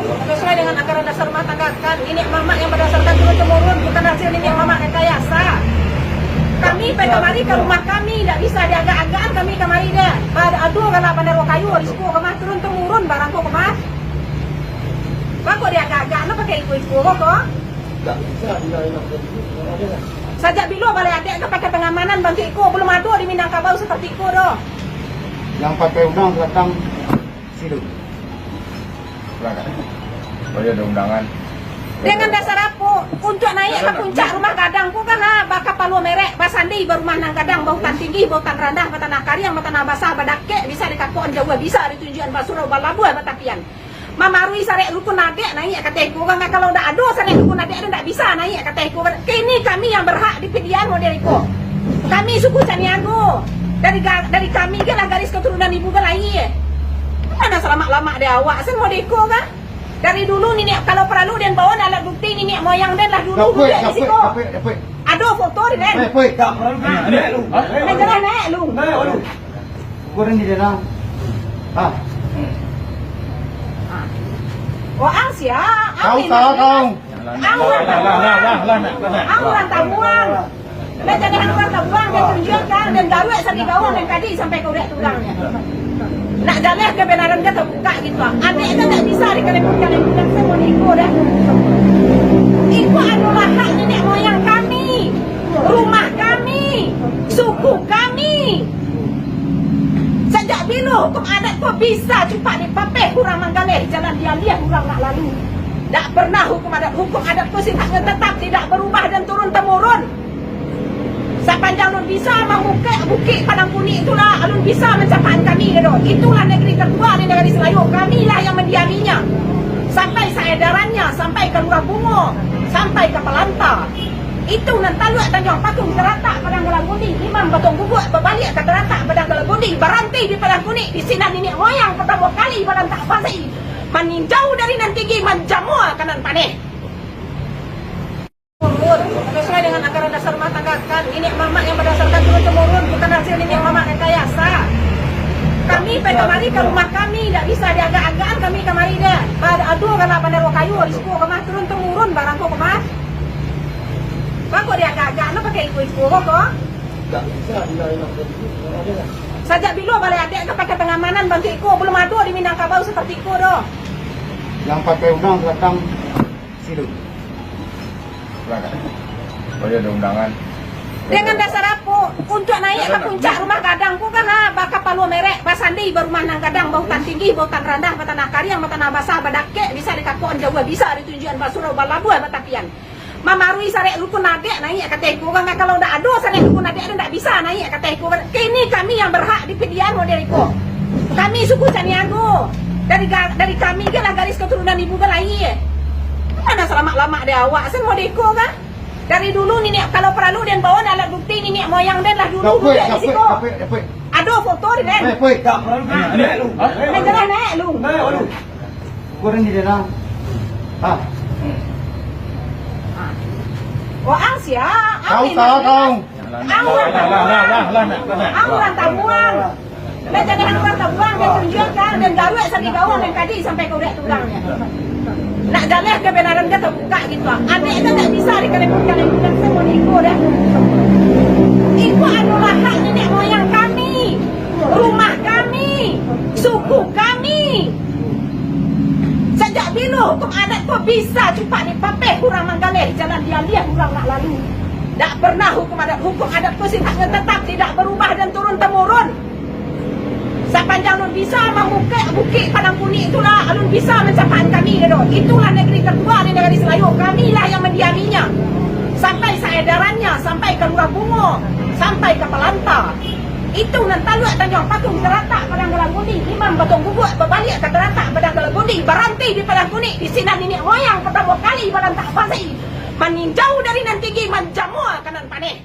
sesuai dengan anggaran dasar rumah tangga kan ini mama yang berdasarkan turun-temurun bukan hasil ini mama rekayasa. Kami kemari ke rumah kami tidak bisa diagak-agakan kami kemari deh. Aduh kalau bandar kayu risiko kemah turun-temurun barangku kemah. Kok diagak-agakan pakai iku-iku kok? Tidak bisa Sajak bilo balai adik ke pakai pengamanan bantu iku belum ada di Minangkabau seperti iku doh. yang pakai undang datang silu. Oh ya ada undangan. Dengan dasar apa? Untuk naik ke puncak rumah gadang ku kan bakal palu merek basandi berumah nang gadang bautan tinggi bautan rendah batanah kariang batanah basah badake bisa dikakuan jawa bisa ditunjuan basurau balabuan batapian. Mamarui sarek rukun adek naik ke teku kan kalau ndak ada sarek rukun adek ndak bisa naik ke teku. Kini kami yang berhak di pilihan modeliku. Kami suku Caniago. Dari kami ke lah garis keturunan ibu ke lain. Mana selamat-lama dia awak sen modeko kan? Dari dulu nenek kalau perlu dan bawa alat bukti nenek moyang dan lah dulu dia di situ. Ada foto di den. Nek lu. Kurang di dalam. Ah. Oh angsia. Kau. Angguran tabuang. Nah jangan angguran tabuang dan tunjukkan dan gawe sari gawang dan kadi sampai kau lihat tulangnya. Nak dalih kebenaran dia terbuka gitu. Adik itu tak bisa dikalikan semua iku dah. Iku adalah hak nenek moyang kami, rumah kami, suku kami. Sejak bila hukum adat kau bisa cepat dipapeh kurang manggaleh jalan dia kurang nak lalu. Tak pernah hukum adat kau sifatnya tetap tidak berubah dan turun temurun. Sepanjang alun bisa membuka bukit Padang Kuning itulah alun bisa mencapai kami gitu. Itulah negeri tertua di negeri Selayu. Kamilah yang mendiaminya. Sampai seedarannya, sampai ke Lurah Bungo, sampai ke Pelanta. Itu nan taluk Tanjung Patung Teratak Padang Gelang Kuning. Imam Batong Guguk berbalik ke Teratak Padang Gelang Kuning. Berhenti di Padang Kuning. Di sini nenek moyang pertama kali Balantak Pasir. Meninjau dari nan tinggi menjamur kanan paneh. Sesuai dengan anggaran dasar rumah tangga kan ini mama yang berdasarkan turun-temurun bukan hasil ini mama rekayasa. Kami kemari ke rumah kami tidak bisa diagak-agakan kami kemari deh. Aduh kalau bandar kayu risiko kemah turun-temurun barangku kemah. Kok diagak-agakan pakai iku-iku kok? Tidak bisa Sajak bilo balai adik ke pakai pengamanan bantu iku belum ada di Minangkabau seperti iku doh. yang pakai undang datang silu. Oh ya ada undangan. Dengan dasar apa? Untuk naik ke puncak rumah gadang ku kan bakal palu merek basandi berumah nang gadang bautan tinggi bautan rendah batanah kariang batanah basah badake bisa dikakuan jawa bisa ditunjuan basurau balabuan batapian. Mamarui sarek rukun adek naik ke teku kan kalau ndak ada sarek rukun adek ndak bisa naik ke teku. Kini kami yang berhak di pilihan modeliku. Kami suku Caniago. Dari kami ke lah garis keturunan ibu ke lain. Mana selamat-lama dia awak sen modeko kan? Dari dulu nenek kalau perlu dan bawa alat bukti nenek moyang dan lah dulu dia di situ. Ada foto di den. Nek lu. Kurang di dalam. Ah. Oh angsia. Kau. Angguran tabuang. Nah jangan angguran tabuang dan tunjukkan dan gawe sari gawang dan kadi sampai kau lihat tulangnya. Nak dalih kebenaran dia terbuka gitu. Adik itu tak bisa dikalikan semua iku dah. Iku adalah hak nenek moyang kami, rumah kami, suku kami. Sejak bila hukum adat kau bisa cepat dipapeh kurang manggaleh jalan dia kurang nak lalu. Tak pernah hukum adat kau sifatnya tetap tidak berubah dan turun temurun. Sepanjang alun bisa membuka bukit Padang Kuning itulah alun bisa mencapai kami gitu. Itulah negeri tertua di negeri Selayu. Kamilah yang mendiaminya. Sampai seedarannya, sampai ke Lurah Bungo, sampai ke Pelanta. Itu nan taluk Tanjung Patung Teratak Padang Gelang Kuning. Imam Batong Guguk berbalik ke Teratak Padang Gelang Kuning. Berhenti di Padang Kuning. Di sini nenek moyang pertama kali Balantak Pasir. Meninjau dari nan tinggi menjamur kanan paneh.